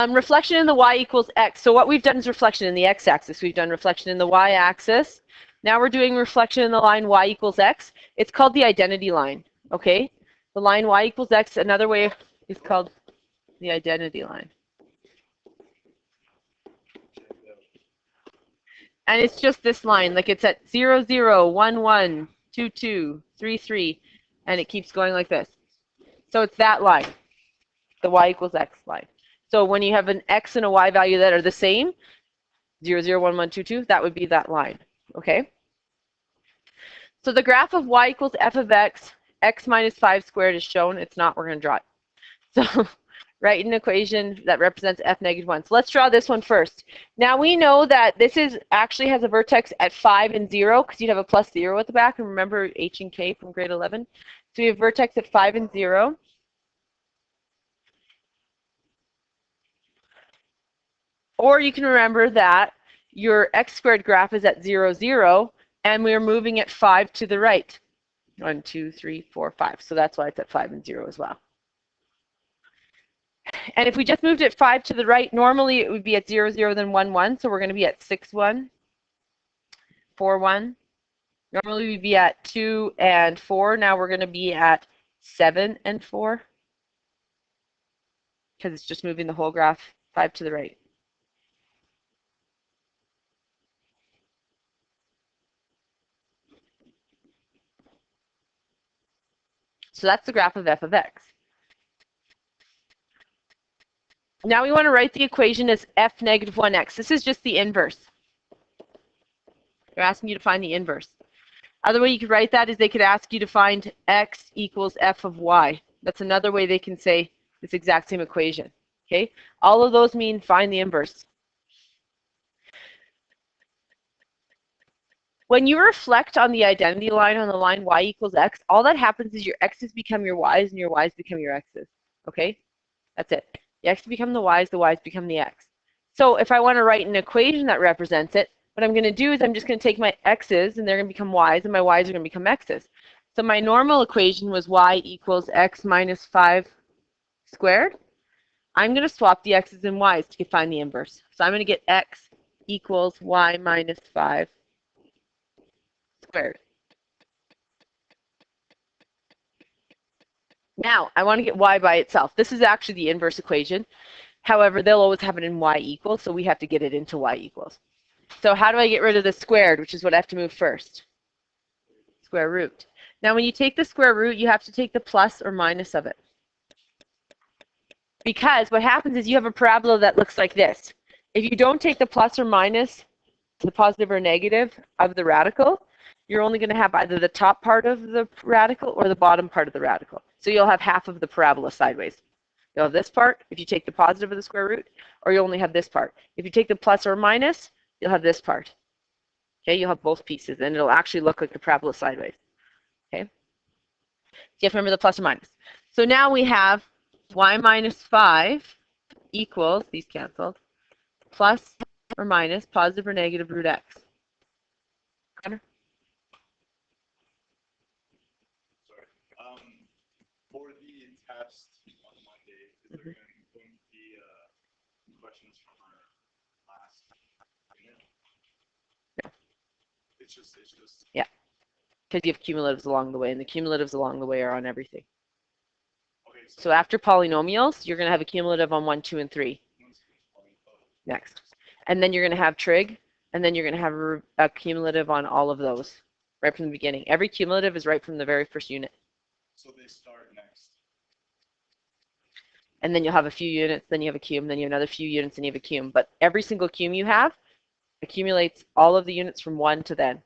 Reflection in the y equals x. So what we've done is reflection in the x-axis. We've done reflection in the y-axis. Now we're doing reflection in the line y equals x. It's called the identity line, okay? The line y equals x, another way is called the identity line. And it's just this line, like it's at 0, 0, 1, 1, 2, 2, 3, 3, and it keeps going like this. So it's that line, the y equals x line. So when you have an x and a y value that are the same, 0, 0, 1, 1, 2, 2, that would be that line, okay? So the graph of y equals f of x, x minus 5 squared is shown. It's not, we're going to draw it. So write an equation that represents f negative 1. So let's draw this one first. Now we know that this is actually has a vertex at 5 and 0 because you'd have a plus 0 at the back. And remember h and k from grade 11. So we have vertex at 5 and 0. Or you can remember that your x squared graph is at 0, 0, and we're moving at 5 to the right. 1, 2, 3, 4, 5. So that's why it's at 5 and 0 as well. And if we just moved it 5 to the right, normally it would be at 0, 0, then 1, 1. So we're going to be at 6, 1, 4, 1. Normally we'd be at 2 and 4. Now we're going to be at 7 and 4. Because it's just moving the whole graph 5 to the right. So that's the graph of f of x. Now we want to write the equation as f negative 1x. This is just the inverse. They're asking you to find the inverse. Other way you could write that is they could ask you to find x equals f of y. That's another way they can say this exact same equation. Okay? All of those mean find the inverse. When you reflect on the identity line on the line y equals x, all that happens is your x's become your y's and your y's become your x's. Okay? That's it. The x's become the y's become the x. So if I want to write an equation that represents it, what I'm going to do is I'm just going to take my x's and they're going to become y's and my y's are going to become x's. So my normal equation was y equals x minus 5 squared. I'm going to swap the x's and y's to find the inverse. So I'm going to get x equals y minus 5 squared. Now, I want to get y by itself. This is actually the inverse equation. However, they'll always have it in y equals, so we have to get it into y equals. So how do I get rid of the squared, which is what I have to move first? Square root. Now, when you take the square root, you have to take the plus or minus of it. Because what happens is you have a parabola that looks like this. If you don't take the plus or minus, the positive or negative of the radical, you're only going to have either the top part of the radical or the bottom part of the radical. So you'll have half of the parabola sideways. You'll have this part if you take the positive of the square root, or you only have this part. If you take the plus or minus, you'll have this part. Okay, you'll have both pieces, and it'll actually look like the parabola sideways. Okay, so you have to remember the plus or minus. So now we have y minus 5 equals, these canceled, plus or minus positive or negative root x. Connor? For the test on Monday, is there going to be questions from our last unit? No. It's just. Yeah, because you have cumulatives along the way, and the cumulatives along the way are on everything. Okay. So after polynomials, you're going to have a cumulative on 1, 2, and 3. Next. And then you're going to have trig, and then you're going to have a cumulative on all of those right from the beginning. Every cumulative is right from the very first unit. So they start next. And then you'll have a few units, then you have a cum, then you have another few units, and you have a cum. But every single cum you have accumulates all of the units from 1 to then.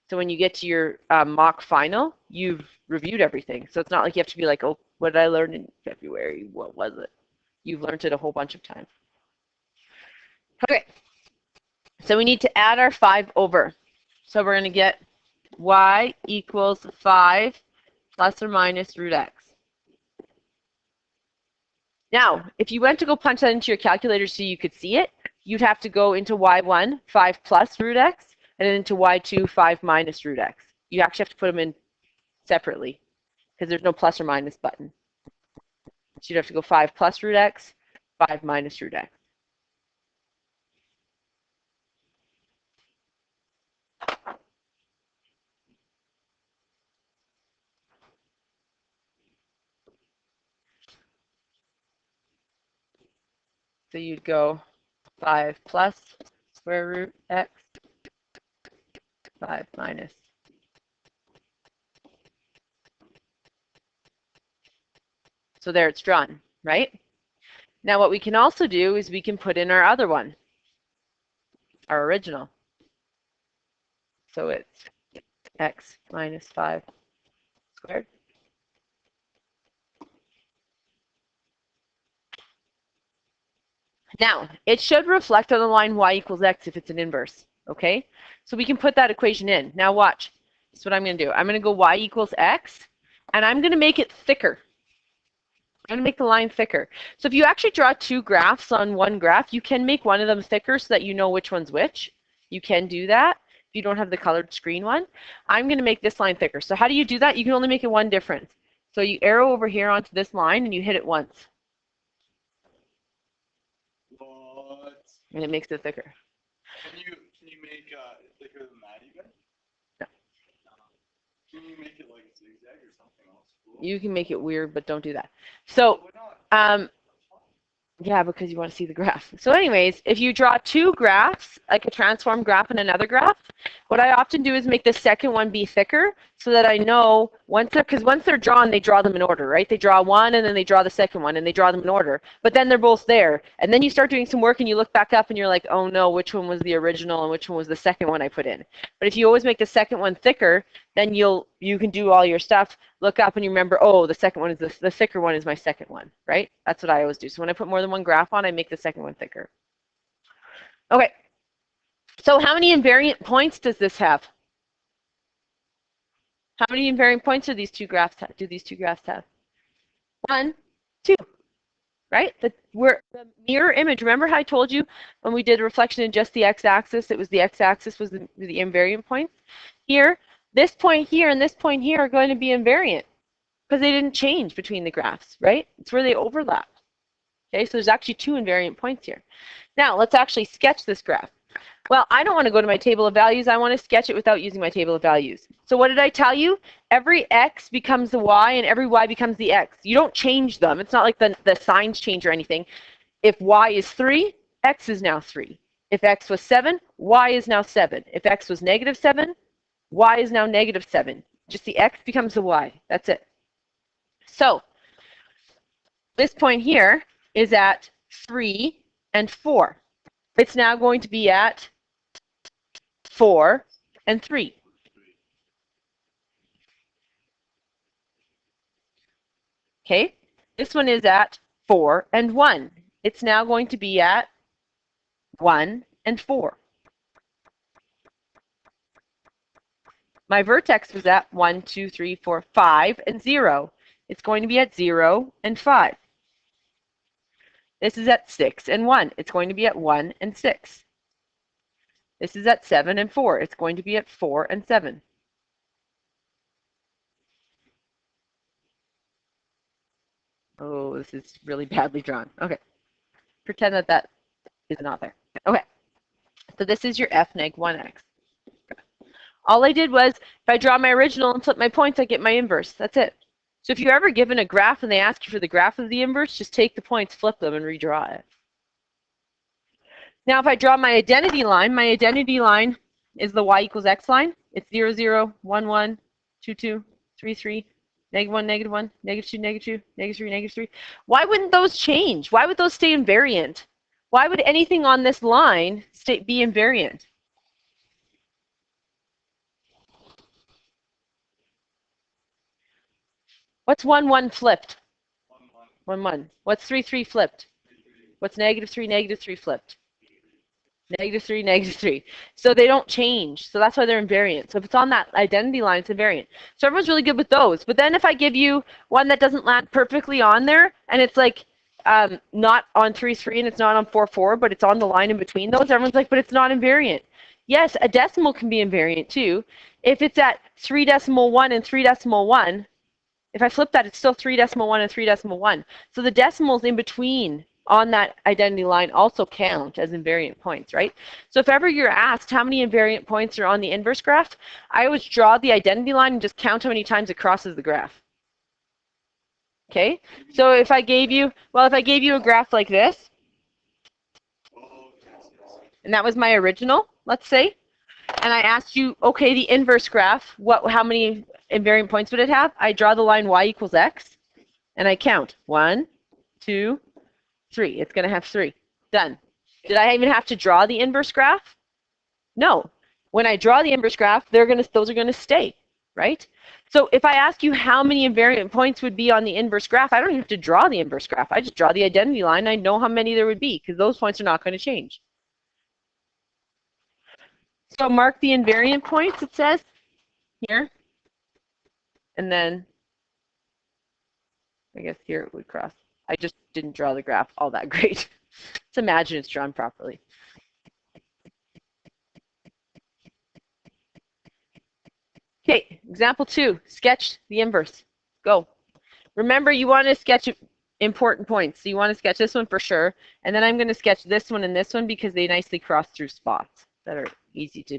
So when you get to your mock final, you've reviewed everything. So it's not like you have to be like, oh, what did I learn in February? What was it? You've learned it a whole bunch of times. Okay. So we need to add our 5 over. So we're going to get y equals 5 plus or minus root x. Now, if you went to go punch that into your calculator so you could see it, you'd have to go into y1, 5 plus root x, and then into y2, 5 minus root x. You actually have to put them in separately because there's no plus or minus button. So you'd have to go 5 plus root x, 5 minus root x. So you'd go 5 plus square root x, 5 minus. So there it's drawn, right? Now what we can also do is we can put in our other one, our original. So it's x minus 5 squared. Now, it should reflect on the line y equals x if it's an inverse, okay? So we can put that equation in. Now watch. That's what I'm going to do. I'm going to go y equals x, and I'm going to make it thicker. I'm going to make the line thicker. So if you actually draw two graphs on one graph, you can make one of them thicker so that you know which one's which. You can do that if you don't have the colored screen one. I'm going to make this line thicker. So how do you do that? You can only make it one difference. So you arrow over here onto this line, and you hit it once. What? And it makes it thicker. Can you make it thicker than that even? No. Can you make it like a zigzag or something else? Cool. You can make it weird, but don't do that. So, yeah, because you want to see the graph. So anyways, if you draw two graphs, like a transform graph and another graph, what I often do is make the second one be thicker so that I know because once they're drawn, they draw them in order, right? They draw one and then they draw the second one and they draw them in order, but then they're both there. And then you start doing some work and you look back up and you're like, oh no, which one was the original and which one was the second one I put in? But if you always make the second one thicker, then you can do all your stuff, look up and you remember, oh, the second one is the thicker one is my second one, right? That's what I always do. So when I put more than one graph on, I make the second one thicker. Okay. So how many invariant points does this have? How many invariant points do these two graphs have? 1, 2, right? The mirror image. Remember how I told you when we did reflection in just the x-axis, it was the x-axis was the invariant points? Here, this point here and this point here are going to be invariant because they didn't change between the graphs, right? It's where they overlap. Okay, so there's actually 2 invariant points here. Now, let's actually sketch this graph. Well, I don't want to go to my table of values. I want to sketch it without using my table of values. So what did I tell you? Every x becomes the y and every y becomes the x. You don't change them. It's not like the signs change or anything. If y is 3, x is now 3. If x was 7, y is now 7. If x was negative 7, y is now negative 7. Just the x becomes the y. That's it. So this point here is at 3 and 4. It's now going to be at 4 and 3. Okay, this one is at 4 and 1. It's now going to be at 1 and 4. My vertex was at 1, 2, 3, 4, 5 and 0. It's going to be at 0 and 5. This is at 6 and 1. It's going to be at 1 and 6. This is at 7 and 4. It's going to be at 4 and 7. Oh, this is really badly drawn. Okay. Pretend that that is not there. Okay. So this is your f neg 1x. All I did was, if I draw my original and flip my points, I get my inverse. That's it. So if you're ever given a graph and they ask you for the graph of the inverse, just take the points, flip them, and redraw it. Now, if I draw my identity line is the y equals x line. It's 0, 0, 1, 1, 2, 2, 3, 3, negative 1, negative 1, negative 2, negative 2, negative 3, negative 3. Why wouldn't those change? Why would those stay invariant? Why would anything on this line be invariant? What's 1, 1 flipped? 1, 1. What's 3, 3 flipped? What's negative 3, negative 3 flipped? Negative 3, negative 3. So they don't change. So that's why they're invariant. So if it's on that identity line, it's invariant. So everyone's really good with those. But then if I give you one that doesn't land perfectly on there, and it's like not on 3, 3, and it's not on 4, 4, but it's on the line in between those, everyone's like, but it's not invariant. Yes, a decimal can be invariant too. If it's at 3.1 and 3.1, if I flip that, it's still 3.1 and 3.1. So the decimals in between on that identity line also count as invariant points, right? So if ever you're asked how many invariant points are on the inverse graph, I always draw the identity line and just count how many times it crosses the graph. Okay? So if I gave you, well, if I gave you a graph like this, Oh, yes, yes. and that was my original, let's say, and I asked you, okay, the inverse graph, how many invariant points would it have? I draw the line y equals x, and I count 1, 2, 3. It's going to have 3. Done. Did I even have to draw the inverse graph? No. When I draw the inverse graph, those are going to stay, right? So if I ask you how many invariant points would be on the inverse graph, I don't even have to draw the inverse graph. I just draw the identity line. I know how many there would be because those points are not going to change. So mark the invariant points, it says here. And then I guess here it would cross. I just didn't draw the graph all that great. Let's imagine it's drawn properly. Okay, example 2, sketch the inverse. Go. Remember, you want to sketch important points. So you want to sketch this one for sure. And then I'm going to sketch this one and this one because they nicely cross through spots that are easy to